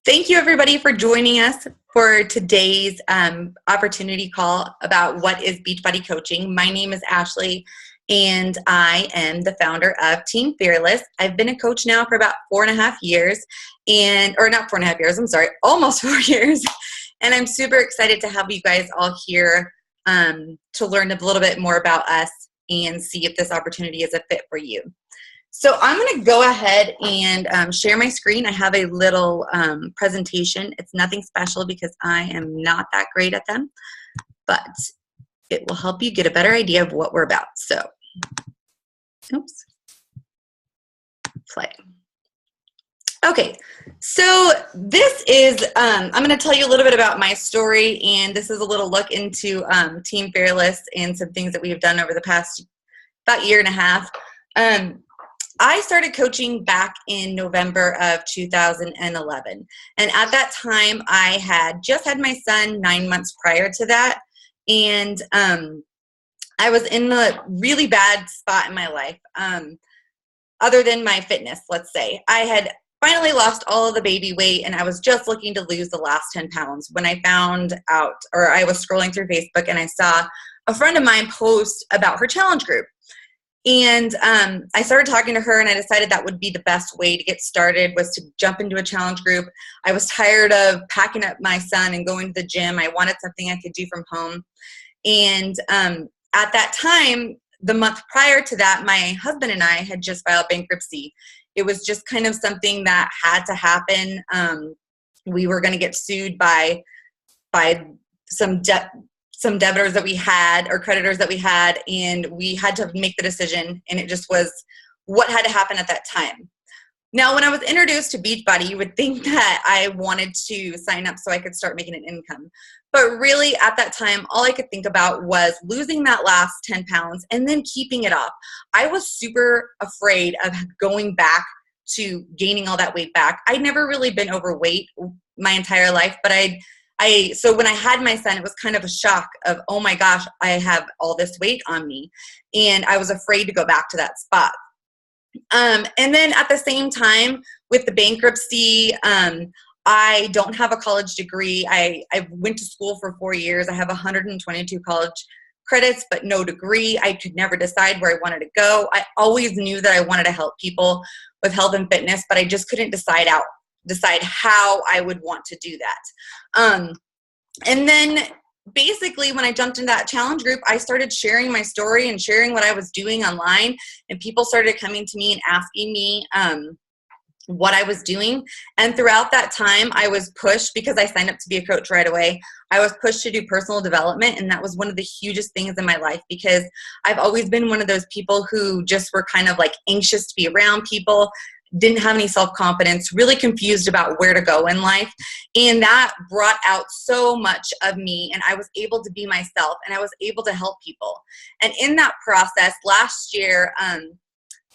Thank you, everybody, for joining us for today's opportunity call about what is Beachbody coaching. My name is Ashley, and I am the founder of Team Fearless. I've been a coach now for about 4.5 years, or not 4.5 years, I'm sorry, almost 4 years. And I'm super excited to have you guys all here to learn a little bit more about us and see if this opportunity is a fit for you. So I'm going to go ahead and share my screen. I have a little presentation. It's nothing special because I am not that great at them, but it will help you get a better idea of what we're about. So, oops, play. Okay, so this is, I'm going to tell you a little bit about my story, and this is a little look into Team Fearless and some things that we have done over the past about year and a half. I started coaching back in November of 2011. And at that time, I had just had my son 9 months prior to that. And I was in a really bad spot in my life, other than my fitness, let's say. I had finally lost all of the baby weight, and I was just looking to lose the last 10 pounds when I found out, or I was scrolling through Facebook, and I saw a friend of mine post about her challenge group. And I started talking to her, and I decided that would be the best way to get started was to jump into a challenge group. I was tired of packing up my son and going to the gym. I wanted something I could do from home. And at that time, the month prior to that, my husband and I had just filed bankruptcy. It was just kind of something that had to happen. We were going to get sued by some debtors that we had, or creditors that we had, and we had to make the decision, and it just was what had to happen at that time. Now, when I was introduced to Beachbody, you would think that I wanted to sign up so I could start making an income. But really, at that time, all I could think about was losing that last 10 pounds and then keeping it off. I was super afraid of going back to gaining all that weight back. I'd never really been overweight my entire life, but so when I had my son, it was kind of a shock of, oh my gosh, I have all this weight on me. And I was afraid to go back to that spot. And then at the same time with the bankruptcy, I don't have a college degree. I went to school for 4 years. I have 122 college credits, but no degree. I could never decide where I wanted to go. I always knew that I wanted to help people with health and fitness, but I just couldn't decide how I would want to do that. And then basically when I jumped into that challenge group, I started sharing my story and sharing what I was doing online, and people started coming to me and asking me what I was doing. And throughout that time, I was pushed, because I signed up to be a coach right away, I was pushed to do personal development, and that was one of the hugest things in my life, because I've always been one of those people who just were kind of like anxious to be around people, didn't have any self-confidence, really confused about where to go in life. And that brought out so much of me, and I was able to be myself, and I was able to help people. And in that process, last year,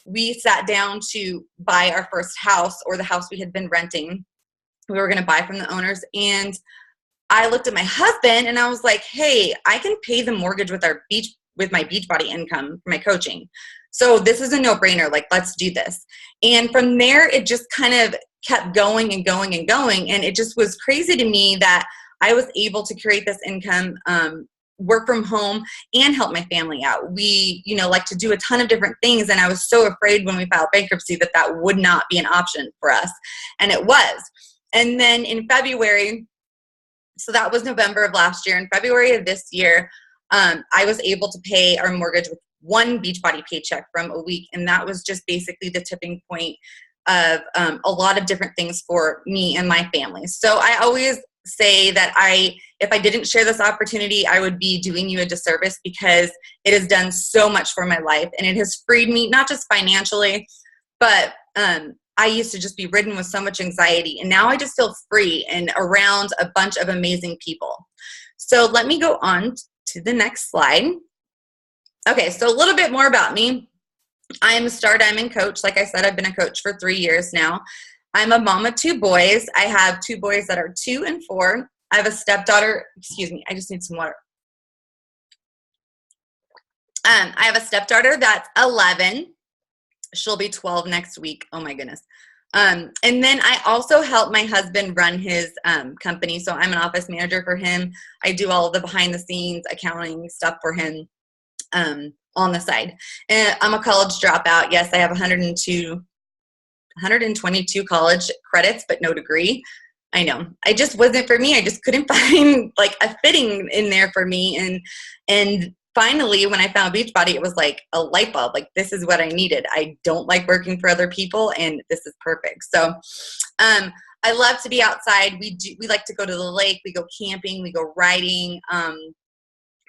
we sat down to buy our first house, or the house we had been renting. We were going to buy from the owners. And I looked at my husband and I was like, hey, I can pay the mortgage with my Beachbody income for my coaching. So this is a no-brainer. Like, let's do this. And from there, it just kind of kept going and going and going. And it just was crazy to me that I was able to create this income, work from home, and help my family out. We, like to do a ton of different things. And I was so afraid when we filed bankruptcy that would not be an option for us. And it was. And then in February, so that was November of last year. In February of this year, I was able to pay our mortgage with one Beachbody paycheck from a week. And that was just basically the tipping point of a lot of different things for me and my family. So I always say that if I didn't share this opportunity, I would be doing you a disservice, because it has done so much for my life, and it has freed me, not just financially, but I used to just be ridden with so much anxiety, and now I just feel free and around a bunch of amazing people. So let me go on to the next slide. Okay, so a little bit more about me. I'm a star diamond coach. Like I said, I've been a coach for 3 years now. I'm a mom of 2 boys. I have 2 boys that are 2 and 4. I have a stepdaughter. Excuse me, I just need some water. I have a stepdaughter that's 11. She'll be 12 next week. Oh my goodness. And then I also help my husband run his company. So I'm an office manager for him. I do all of the behind the scenes accounting stuff for him on the side. And I'm a college dropout. Yes, I have 122 college credits, but no degree. I know. I just wasn't for me. I just couldn't find like a fitting in there for me. And finally, when I found Beachbody, it was like a light bulb. Like, this is what I needed. I don't like working for other people, and this is perfect. So I love to be outside. We like to go to the lake. We go camping. We go riding,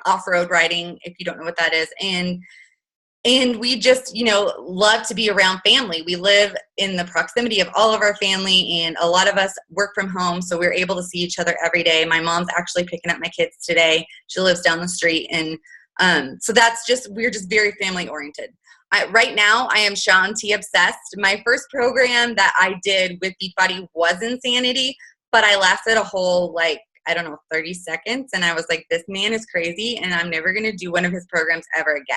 off-road riding, if you don't know what that is. And we just, love to be around family. We live in the proximity of all of our family, and a lot of us work from home, so we're able to see each other every day. My mom's actually picking up my kids today. She lives down the street, and so we're just very family oriented. Right now, I am Shanti obsessed. My first program that I did with Beachbody was Insanity, but I lasted a whole 30 seconds, and I was like, this man is crazy, and I'm never going to do one of his programs ever again.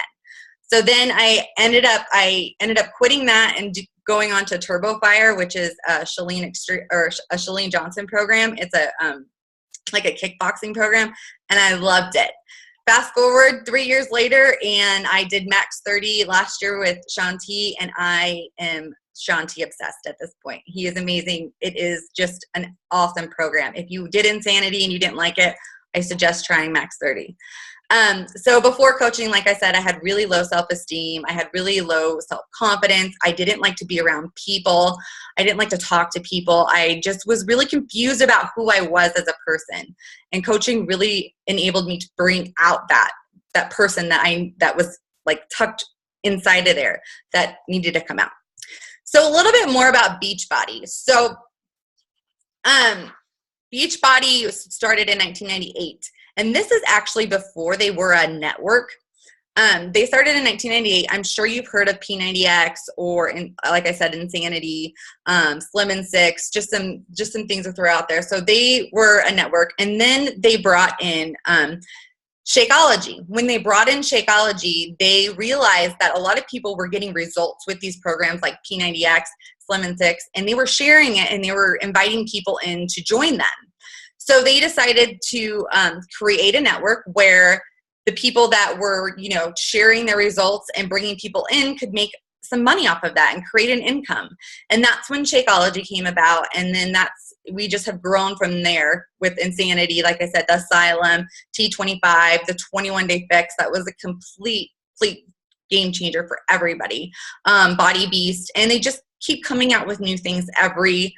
So then I ended up quitting that and going on to Turbo Fire, which is a Chalene Johnson program. It's like a kickboxing program, and I loved it. Fast forward 3 years later, and I did Max 30 last year with Shanti, and I am Shanti obsessed at this point. He is amazing. It is just an awesome program. If you did Insanity and you didn't like it, I suggest trying Max 30. So before coaching, like I said, I had really low self-esteem. I had really low self-confidence. I didn't like to be around people. I didn't like to talk to people. I just was really confused about who I was as a person. And coaching really enabled me to bring out that person that was like tucked inside of there that needed to come out. So a little bit more about Beachbody. So Beachbody started in 1998. And this is actually before they were a network. They started in 1998. I'm sure you've heard of P90X or, like I said, Insanity, Slim and Six, just some things to throw out there. So they were a network. And then they brought in Shakeology. When they brought in Shakeology, they realized that a lot of people were getting results with these programs like P90X, Slim and Six, and they were sharing it, and they were inviting people in to join them. So they decided to create a network where the people that were, sharing their results and bringing people in could make some money off of that and create an income. And that's when Shakeology came about. And then we just have grown from there with Insanity. Like I said, the Asylum, T25, the 21-day fix. That was a complete game changer for everybody. Body Beast. And they just keep coming out with new things every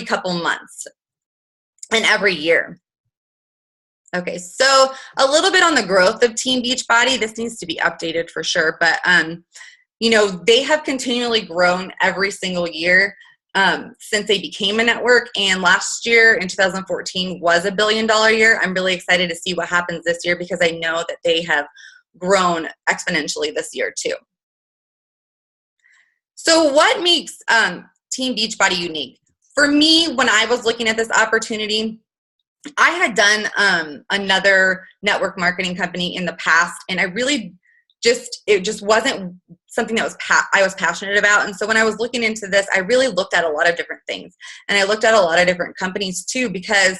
couple months. And every year. Okay, so a little bit on the growth of Team Beachbody. This needs to be updated for sure, but they have continually grown every single year since they became a network. And last year in 2014 was $1 billion year. I'm really excited to see what happens this year because I know that they have grown exponentially this year too. So what makes Team Beachbody unique? For me, when I was looking at this opportunity, I had done another network marketing company in the past, and I really it just wasn't something that I was passionate about. And so when I was looking into this, I really looked at a lot of different things, and I looked at a lot of different companies too, because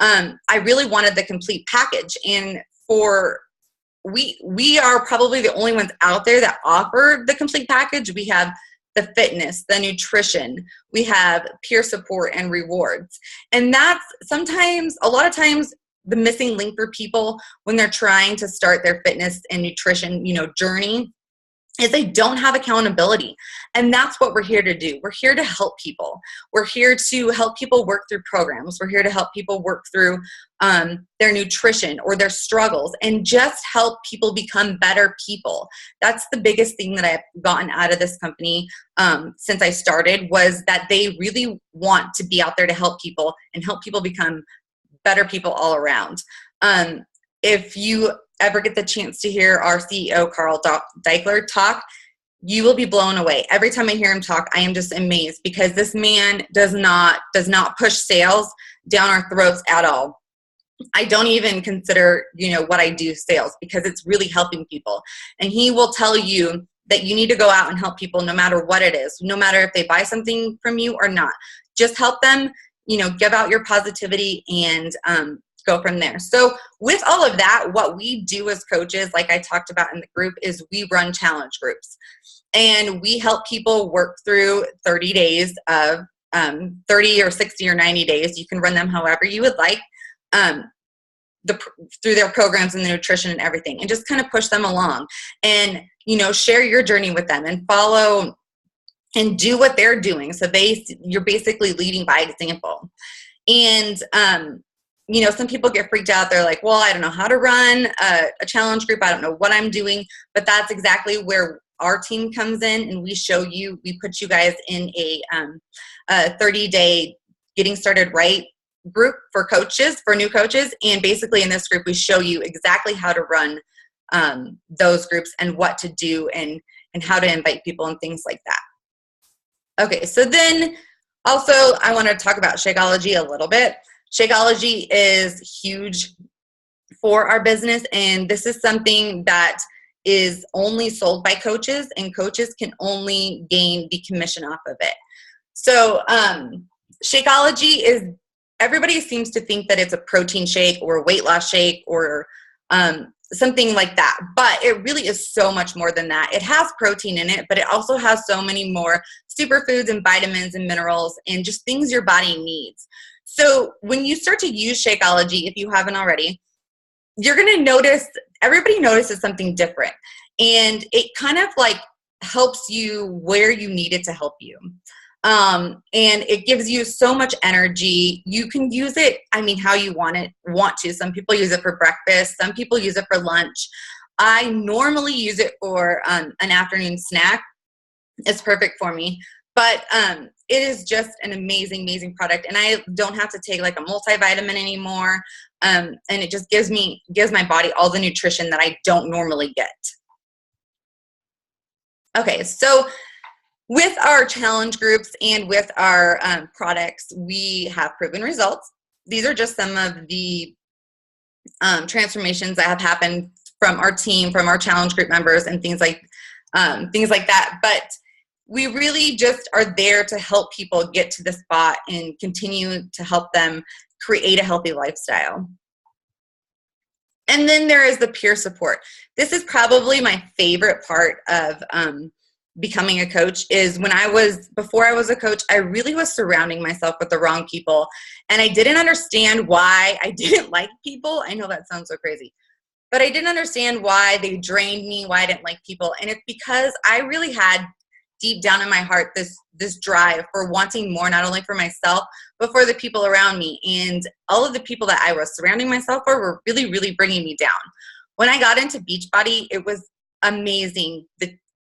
I really wanted the complete package. And we are probably the only ones out there that offer the complete package. We have the fitness, the nutrition, we have peer support and rewards. And that's a lot of times, the missing link for people when they're trying to start their fitness and nutrition, journey, is they don't have accountability. And that's what we're here to do. We're here to help people. We're here to help people work through programs. We're here to help people work through their nutrition or their struggles, and just help people become better people. That's the biggest thing that I've gotten out of this company since I started, was that they really want to be out there to help people and help people become better people all around. If you ever get the chance to hear our CEO, Carl Deichler, talk, you will be blown away. Every time I hear him talk, I am just amazed, because this man does not push sales down our throats at all. I don't even consider, what I do sales, because it's really helping people. And he will tell you that you need to go out and help people no matter what it is, no matter if they buy something from you or not. Just help them, give out your positivity and go from there. So with all of that, what we do as coaches, like I talked about in the group, is we run challenge groups. And we help people work through 30 days of 30 or 60 or 90 days. You can run them however you would like. Through their programs and the nutrition and everything, and just kind of push them along and, share your journey with them and follow and do what they're doing. So you're basically leading by example. And, some people get freaked out. They're like, well, I don't know how to run a challenge group. I don't know what I'm doing, but that's exactly where our team comes in, and we put you guys in a 30-day getting started right group for new coaches. And basically in this group, we show you exactly how to run those groups and what to do and how to invite people and things like that. Okay, so then also I want to talk about Shakeology a little bit. Shakeology is huge for our business, and this is something that is only sold by coaches, and coaches can only gain the commission off of it. So Shakeology is, everybody seems to think that it's a protein shake or a weight loss shake or something like that. But it really is so much more than that. It has protein in it, but it also has so many more superfoods and vitamins and minerals and just things your body needs. So when you start to use Shakeology, if you haven't already, you're going to notice, everybody notices something different. And it kind of like helps you where you need it to help you. And it gives you so much energy. You can use it, how you want to. Some people use it for breakfast. Some people use it for lunch. I normally use it for an afternoon snack. It's perfect for me. But it is just an amazing, amazing product. And I don't have to take like a multivitamin anymore. And it just gives my body all the nutrition that I don't normally get. Okay, so with our challenge groups and with our products, we have proven results. These are just some of the transformations that have happened from our team, from our challenge group members, and things like that. But we really just are there to help people get to the spot and continue to help them create a healthy lifestyle. And then there is the peer support. This is probably my favorite part of becoming a coach. Is before I was a coach, I really was surrounding myself with the wrong people. And I didn't understand why I didn't like people. I know that sounds so crazy, but I didn't understand why they drained me, why I didn't like people. And it's because I really had deep down in my heart this drive for wanting more, not only for myself, but for the people around me. And all of the people that I was surrounding myself for were really, really bringing me down. When I got into Beachbody, it was amazing.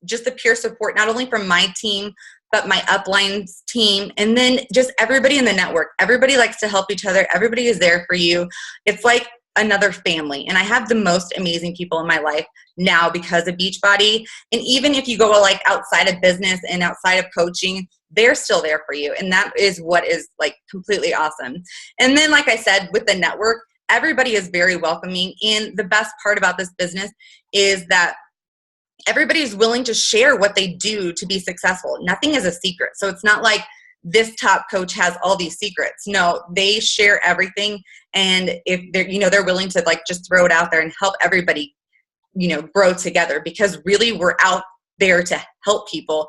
Just the peer support, not only from my team, but my uplines team, and then just everybody in the network. Everybody likes to help each other. Everybody is there for you. It's like another family. And I have the most amazing people in my life now because of Beachbody. And even if you go like outside of business and outside of coaching, they're still there for you. And that is what is like completely awesome. And then, like I said, with the network, everybody is very welcoming. And the best part about this business is that everybody is willing to share what they do to be successful. Nothing is a secret. So it's not like this top coach has all these secrets. No, they share everything. And if they're willing to like just throw it out there and help everybody, grow together, because really we're out there to help people,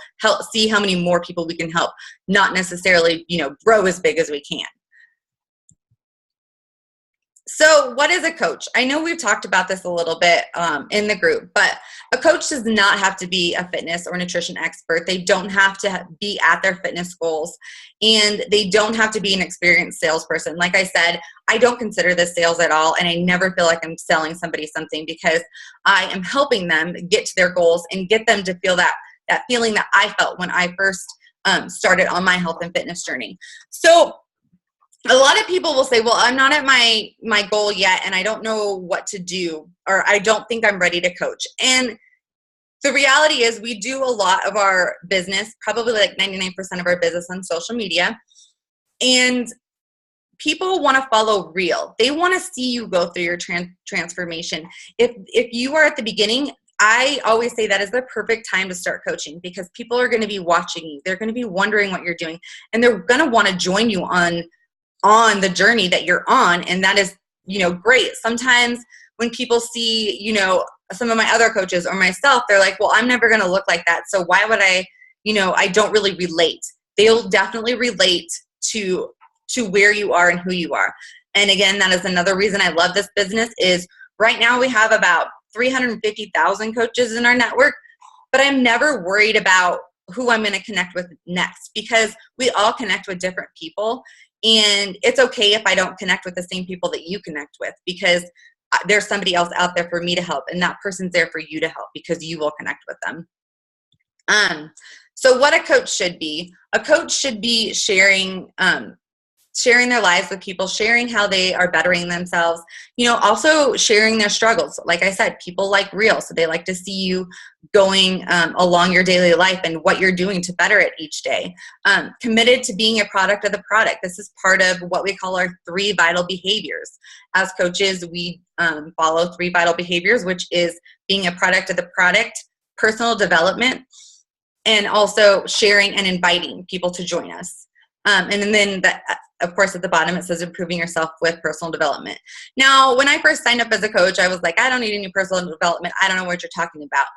see how many more people we can help, not necessarily, grow as big as we can. So what is a coach? I know we've talked about this a little bit in the group, but a coach does not have to be a fitness or nutrition expert. They don't have to be at their fitness goals, and they don't have to be an experienced salesperson. Like I said, I don't consider this sales at all, and I never feel like I'm selling somebody something, because I am helping them get to their goals and get them to feel that feeling that I felt when I first started on my health and fitness journey. So a lot of people will say, well, I'm not at my goal yet, and I don't know what to do, or I don't think I'm ready to coach. And the reality is we do a lot of our business, probably like 99% of our business, on social media. And people want to follow real. They want to see you go through your transformation. If you are at the beginning, I always say that is the perfect time to start coaching, because people are going to be watching you. They're going to be wondering what you're doing, and they're going to want to join you on the journey that you're on. And that is, great. Sometimes when people see, some of my other coaches or myself, they're like, well, I'm never going to look like that. So why would I, I don't really relate. They'll definitely relate to where you are and who you are. And again, that is another reason I love this business. Is right now we have about 350,000 coaches in our network, but I'm never worried about who I'm going to connect with next, because we all connect with different people. And it's okay if I don't connect with the same people that you connect with, because there's somebody else out there for me to help, and that person's there for you to help because you will connect with them. So what a coach should be sharing their lives with people, sharing how they are bettering themselves, also sharing their struggles. Like I said, people like real, so they like to see you going along your daily life and what you're doing to better it each day. Committed to being a product of the product. This is part of what we call our 3 vital behaviors. As coaches, we follow 3 vital behaviors, which is being a product of the product, personal development, and also sharing and inviting people to join us. And then of course, at the bottom, it says improving yourself with personal development. Now, when I first signed up as a coach, I was like, I don't need any personal development. I don't know what you're talking about.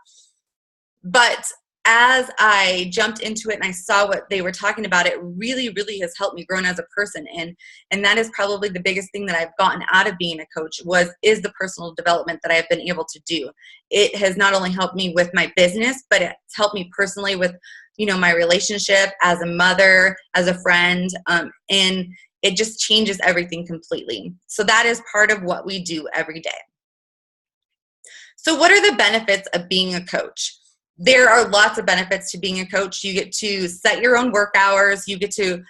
But as I jumped into it and I saw what they were talking about, it really, really has helped me grow as a person. And that is probably the biggest thing that I've gotten out of being a coach is the personal development that I've been able to do. It has not only helped me with my business, but it's helped me personally with my relationship as a mother, as a friend, and it just changes everything completely. So that is part of what we do every day. So what are the benefits of being a coach? There are lots of benefits to being a coach. You get to set your own work hours. You get to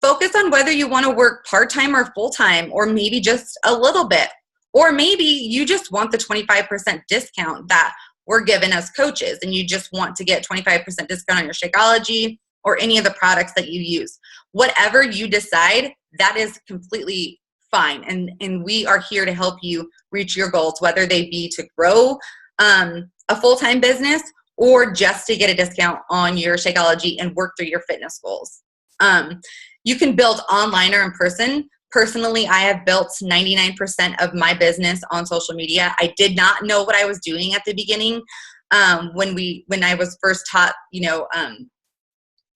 focus on whether you want to work part-time or full-time, or maybe just a little bit. Or maybe you just want the 25% discount that we're given as coaches, and you just want to get 25% discount on your Shakeology or any of the products that you use. Whatever you decide, that is completely fine. And we are here to help you reach your goals, whether they be to grow a full-time business or just to get a discount on your Shakeology and work through your fitness goals. You can build online or in person. Personally, I have built 99% of my business on social media. I did not know what I was doing at the beginning when I was first taught,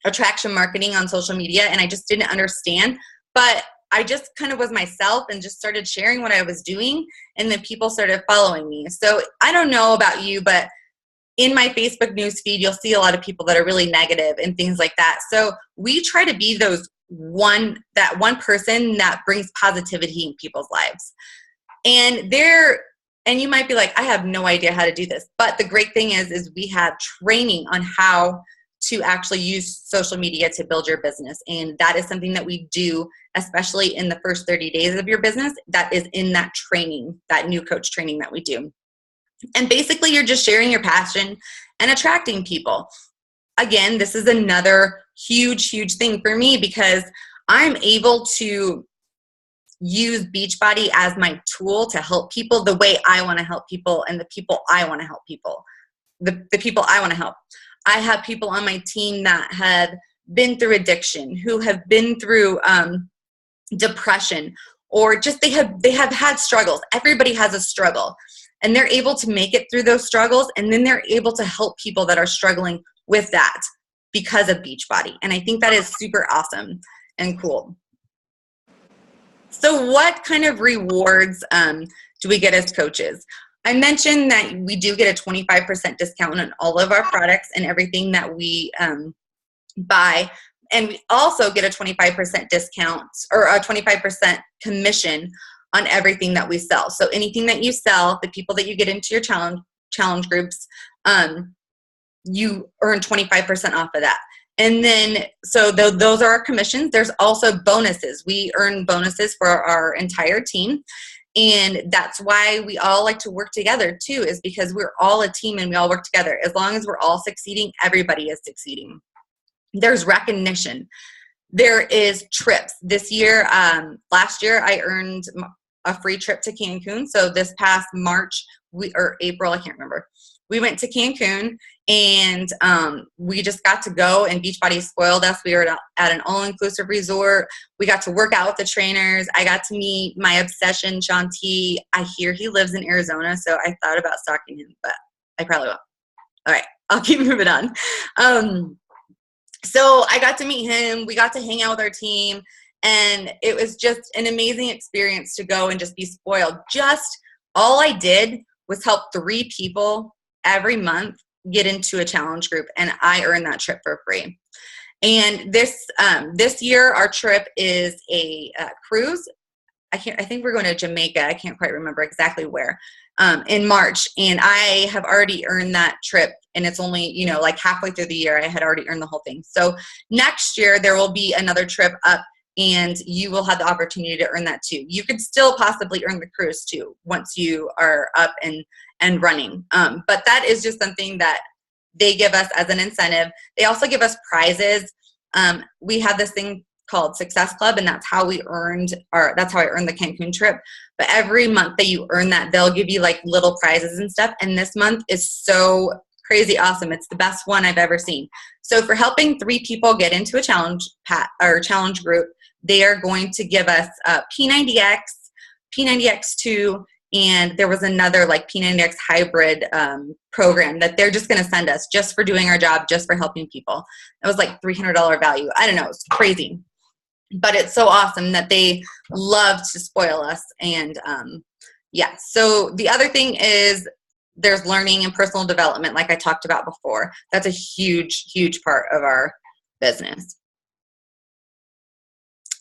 attraction marketing on social media, and I just didn't understand. But I just kind of was myself and just started sharing what I was doing, and then people started following me. So I don't know about you, but in my Facebook news feed, you'll see a lot of people that are really negative and things like that. So we try to be that one person that brings positivity in people's lives. And you might be like, I have no idea how to do this. But the great thing is we have training on how to actually use social media to build your business. And that is something that we do, especially in the first 30 days of your business. That is in that training, that new coach training that we do. And basically, you're just sharing your passion and attracting people. Again, this is another huge, huge thing for me, because I'm able to use Beachbody as my tool to help people the way I want to help people, and the people I want to help people, the people I want to help. I have people on my team that have been through addiction, who have been through depression, or just they have had struggles. Everybody has a struggle. And they're able to make it through those struggles, and then they're able to help people that are struggling with that because of Beachbody. And I think that is super awesome and cool. So what kind of rewards do we get as coaches? I mentioned that we do get a 25% discount on all of our products and everything that we buy. And we also get a 25% discount or a 25% commission on everything that we sell. So anything that you sell, the people that you get into your challenge groups, you earn 25% off of that. And then, so those are our commissions. There's also bonuses. We earn bonuses for our entire team. And that's why we all like to work together too, is because we're all a team and we all work together. As long as we're all succeeding, everybody is succeeding. There's recognition. There is trips. This year, last year, I earned a free trip to Cancun. So this past March or April, I can't remember, we went to Cancun, and we just got to go, and Beachbody spoiled us. We were at an all-inclusive resort. We got to work out with the trainers. I got to meet my obsession, Shanti. I hear he lives in Arizona, so I thought about stalking him, but I probably won't. All right, I'll keep moving on. So I got to meet him. We got to hang out with our team, and it was just an amazing experience to go and just be spoiled. Just all I did was help 3 people every month get into a challenge group, and I earned that trip for free. And this year, our trip is a cruise. I think we're going to Jamaica. I can't quite remember exactly where, in March. And I have already earned that trip, and it's only, like halfway through the year, I had already earned the whole thing. So next year there will be another trip up, and you will have the opportunity to earn that too. You could still possibly earn the cruise too once you are up and running. But that is just something that they give us as an incentive. They also give us prizes. We had this thing called Success Club, and that's how I earned the Cancun trip. But every month that you earn that, they'll give you like little prizes and stuff. And this month is so crazy awesome. It's the best one I've ever seen. So for helping 3 people get into a challenge group, they are going to give us P90X, P90X2, and there was another like P90X hybrid program that they're just going to send us just for doing our job, just for helping people. It was like $300 value. I don't know. It's crazy. But it's so awesome that they love to spoil us. And yeah, so the other thing is there's learning and personal development, like I talked about before. That's a huge, huge part of our business.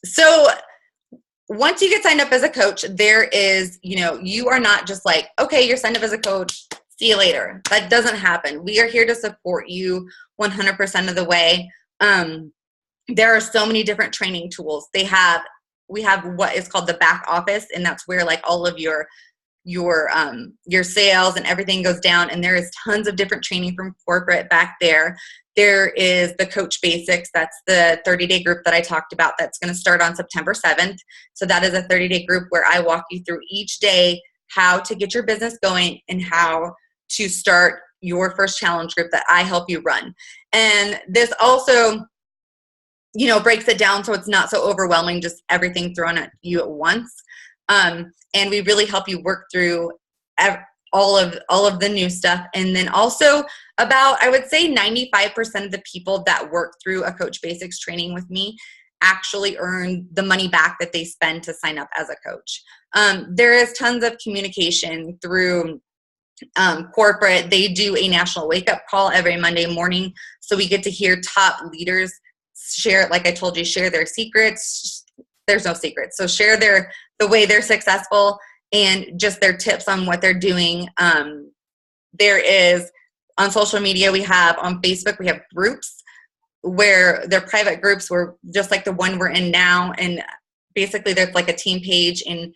So once you get signed up as a coach, there is, you are not just like, okay, you're signed up as a coach, see you later. That doesn't happen. We are here to support you 100% of the way. There are so many different training tools. We have what is called the back office, and that's where like all of your sales and everything goes down. And there is tons of different training from corporate back there. There is the Coach Basics. That's the 30-day group that I talked about. That's going to start on September 7th. So that is a 30-day group where I walk you through each day how to get your business going and how to start your first challenge group that I help you run. And this also, breaks it down so it's not so overwhelming, just everything thrown at you at once. And we really help you work through all of the new stuff. And then also about, I would say 95% of the people that work through a Coach Basics training with me actually earn the money back that they spend to sign up as a coach. There is tons of communication through corporate. They do a national wake-up call every Monday morning. So we get to hear top leaders share, like I told you, share their secrets. There's no secrets. So share the way they're successful and just their tips on what they're doing. There is on social media, on Facebook, we have groups where they're private groups where just like the one we're in now. And basically there's like a team page and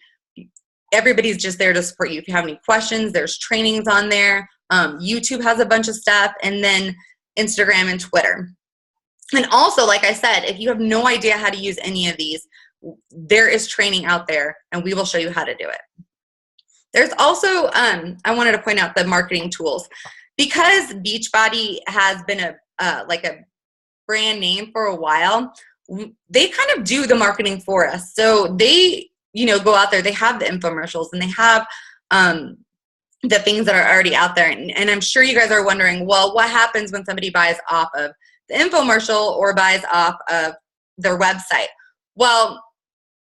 everybody's just there to support you. If you have any questions, there's trainings on there. YouTube has a bunch of stuff, and then Instagram and Twitter. And also, like I said, if you have no idea how to use any of these, there is training out there, and we will show you how to do it. There's also, I wanted to point out the marketing tools. Because Beachbody has been a brand name for a while, they kind of do the marketing for us. So they, go out there, they have the infomercials, and they have the things that are already out there. And I'm sure you guys are wondering, well, what happens when somebody buys off of the infomercial or buys off of their website? Well,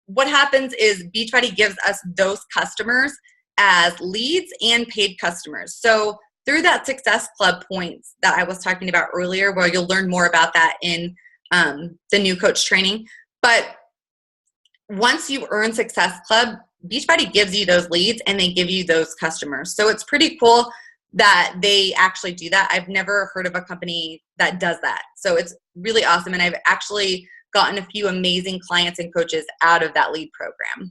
what happens is Beachbody gives us those customers as leads and paid customers. So through that Success Club points that I was talking about earlier, where you'll learn more about that in the new coach training. But once you earn Success Club, Beachbody gives you those leads and they give you those customers. So it's pretty cool that they actually do that. I've never heard of a company that does that. So it's really awesome. And I've actually gotten a few amazing clients and coaches out of that lead program.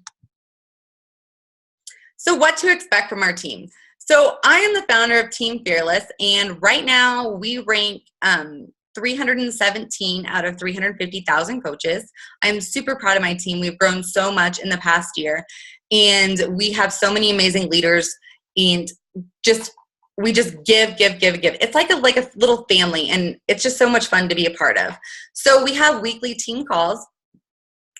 So what to expect from our team. So I am the founder of Team Fearless, and right now we rank 317 out of 350,000 coaches. I'm super proud of my team. We've grown so much in the past year, and we have so many amazing leaders, and just we just give. It's like a little family, and it's just so much fun to be a part of. So we have weekly team calls.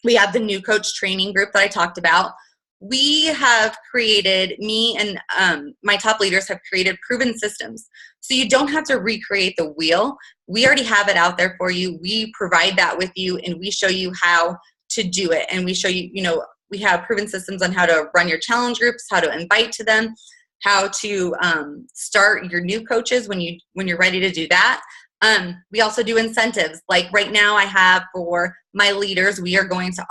We have the new coach training group that I talked about. We have created, me and my top leaders have created proven systems. So you don't have to recreate the wheel. We already have it out there for you. We provide that with you, and we show you how to do it. And we show you, we have proven systems on how to run your challenge groups, how to invite to them, how to start your new coaches when you're ready to do that. We also do incentives. Like right now I have for my leaders, we are going to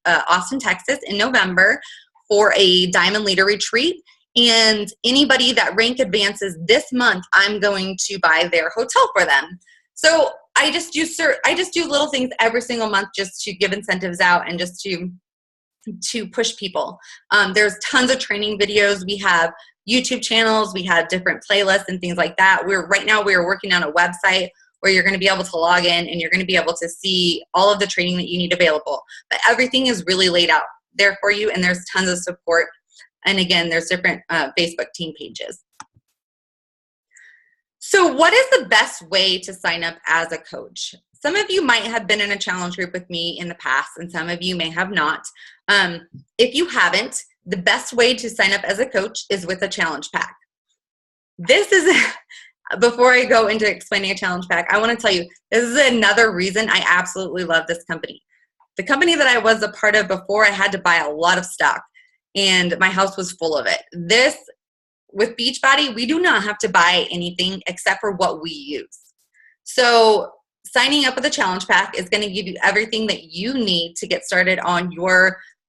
Austin, Texas in November for a Diamond Leader Retreat. And anybody that rank advances this month, I'm going to buy their hotel for them. So I just do little things every single month just to give incentives out and just to push people. There's tons of training videos. We have YouTube channels. We have different playlists and things like that. Right now we are working on a website where you're going to be able to log in and you're going to be able to see all of the training that you need available. But everything is really laid out there for you, and there's tons of support. And again, there's different Facebook team pages. So what is the best way to sign up as a coach? Some of you might have been in a challenge group with me in the past, and some of you may have not. If you haven't, the best way to sign up as a coach is with a challenge pack. This is, before I go into explaining a challenge pack, I want to tell you, this is another reason I absolutely love this company. The company that I was a part of before, I had to buy a lot of stock, and my house was full of it. With Beachbody, we do not have to buy anything except for what we use. So signing up with a challenge pack is going to give you everything that you need to get started on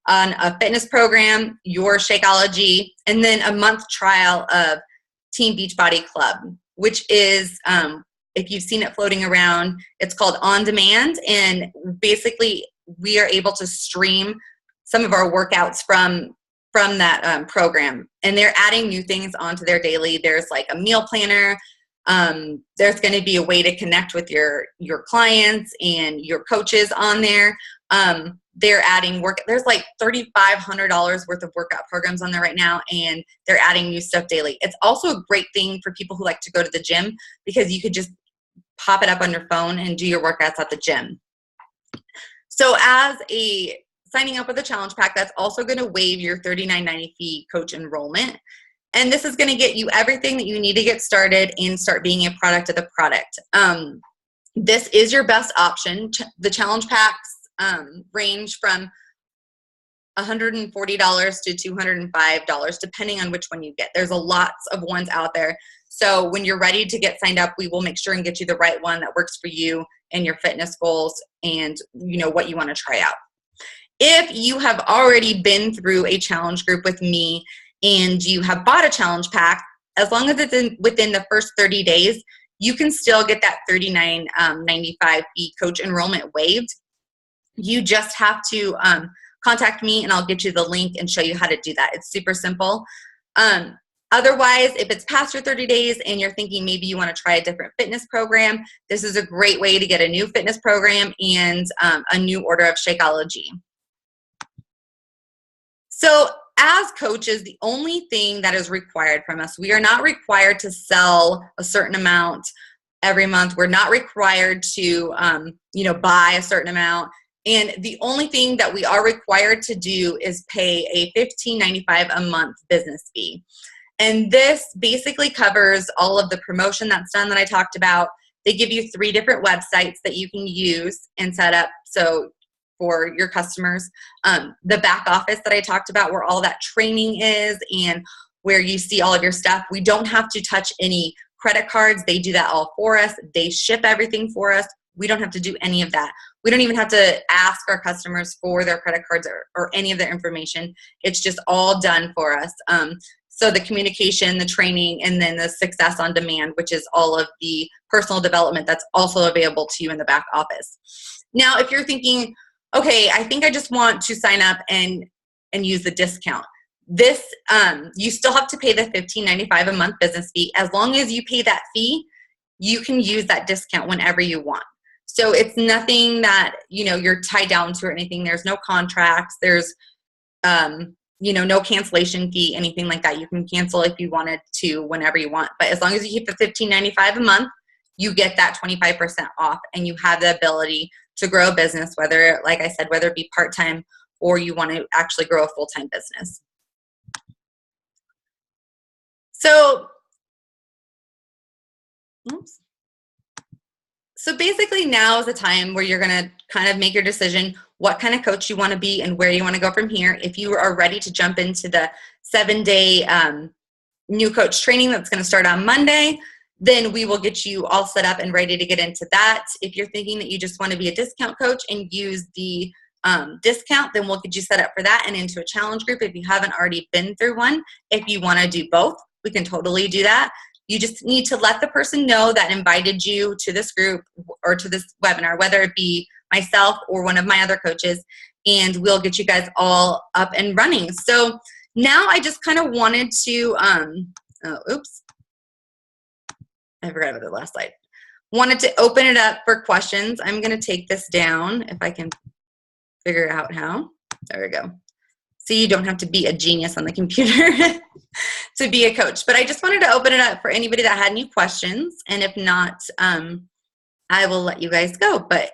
a fitness program, your Shakeology, and then a month trial of Team Beachbody Club, which is, if you've seen it floating around, it's called On Demand. And basically, we are able to stream some of our workouts from that program. And they're adding new things onto their daily. There's like a meal planner. There's going to be a way to connect with your clients and your coaches on there. They're adding there's like $3,500 worth of workout programs on there right now, and they're adding new stuff daily. It's also a great thing for people who like to go to the gym, because you could just pop it up on your phone and do your workouts at the gym. So signing up with a challenge pack, that's also going to waive your $39.90 fee coach enrollment. And this is going to get you everything that you need to get started and start being a product of the product. This is your best option. The challenge packs range from $140 to $205, depending on which one you get. There's lots of ones out there. So when you're ready to get signed up, we will make sure and get you the right one that works for you and your fitness goals and what you want to try out. If you have already been through a challenge group with me and you have bought a challenge pack, as long as it's within the first 30 days, you can still get that $39.95 fee coach enrollment waived. You just have to contact me, and I'll get you the link and show you how to do that. It's super simple. Otherwise, if it's past your 30 days and you're thinking maybe you want to try a different fitness program, this is a great way to get a new fitness program and a new order of Shakeology. So as coaches, the only thing that is required from us, we are not required to sell a certain amount every month. We're not required to, buy a certain amount. And the only thing that we are required to do is pay a $15.95 a month business fee. And this basically covers all of the promotion that's done that I talked about. They give you 3 different websites that you can use and set up for your customers. The back office that I talked about, where all that training is and where you see all of your stuff. We don't have to touch any credit cards. They do that all for us. They ship everything for us. We don't have to do any of that. We don't even have to ask our customers for their credit cards or any of their information. It's just all done for us. So the communication, the training, and then the success on demand, which is all of the personal development that's also available to you in the back office. Now, if you're thinking, okay, I think I just want to sign up and use the discount. This, you still have to pay the $15.95 a month business fee. As long as you pay that fee, you can use that discount whenever you want. So it's nothing that, you're tied down to or anything. There's no contracts. There's no cancellation fee, anything like that. You can cancel if you wanted to whenever you want. But as long as you keep the $15.95 a month, you get that 25% off, and you have the ability to grow a business, whether, like I said, whether it be part-time or you want to actually grow a full-time business. So, oops. So basically now is the time where you're going to kind of make your decision what kind of coach you want to be and where you want to go from here. If you are ready to jump into the 7-day new coach training that's going to start on Monday, then we will get you all set up and ready to get into that. If you're thinking that you just want to be a discount coach and use the discount, then we'll get you set up for that and into a challenge group if you haven't already been through one. If you want to do both, we can totally do that. You just need to let the person know that invited you to this group or to this webinar, whether it be myself or one of my other coaches, and we'll get you guys all up and running. So now I just kind of wanted to, oops, I forgot about the last slide. Wanted to open it up for questions. I'm going to take this down if I can figure out how. There we go. So you don't have to be a genius on the computer to be a coach. But I just wanted to open it up for anybody that had any questions. And if not, I will let you guys go. But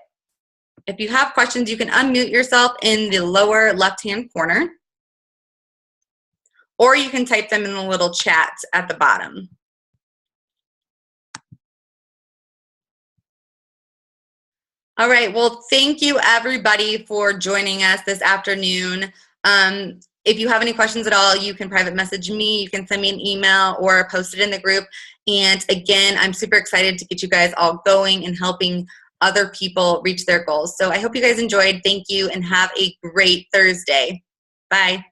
if you have questions, you can unmute yourself in the lower left-hand corner, or you can type them in the little chat at the bottom. All right. Well, thank you, everybody, for joining us this afternoon. If you have any questions at all, you can private message me. You can send me an email or post it in the group. And again, I'm super excited to get you guys all going and helping other people reach their goals. So I hope you guys enjoyed. Thank you, and have a great Thursday. Bye.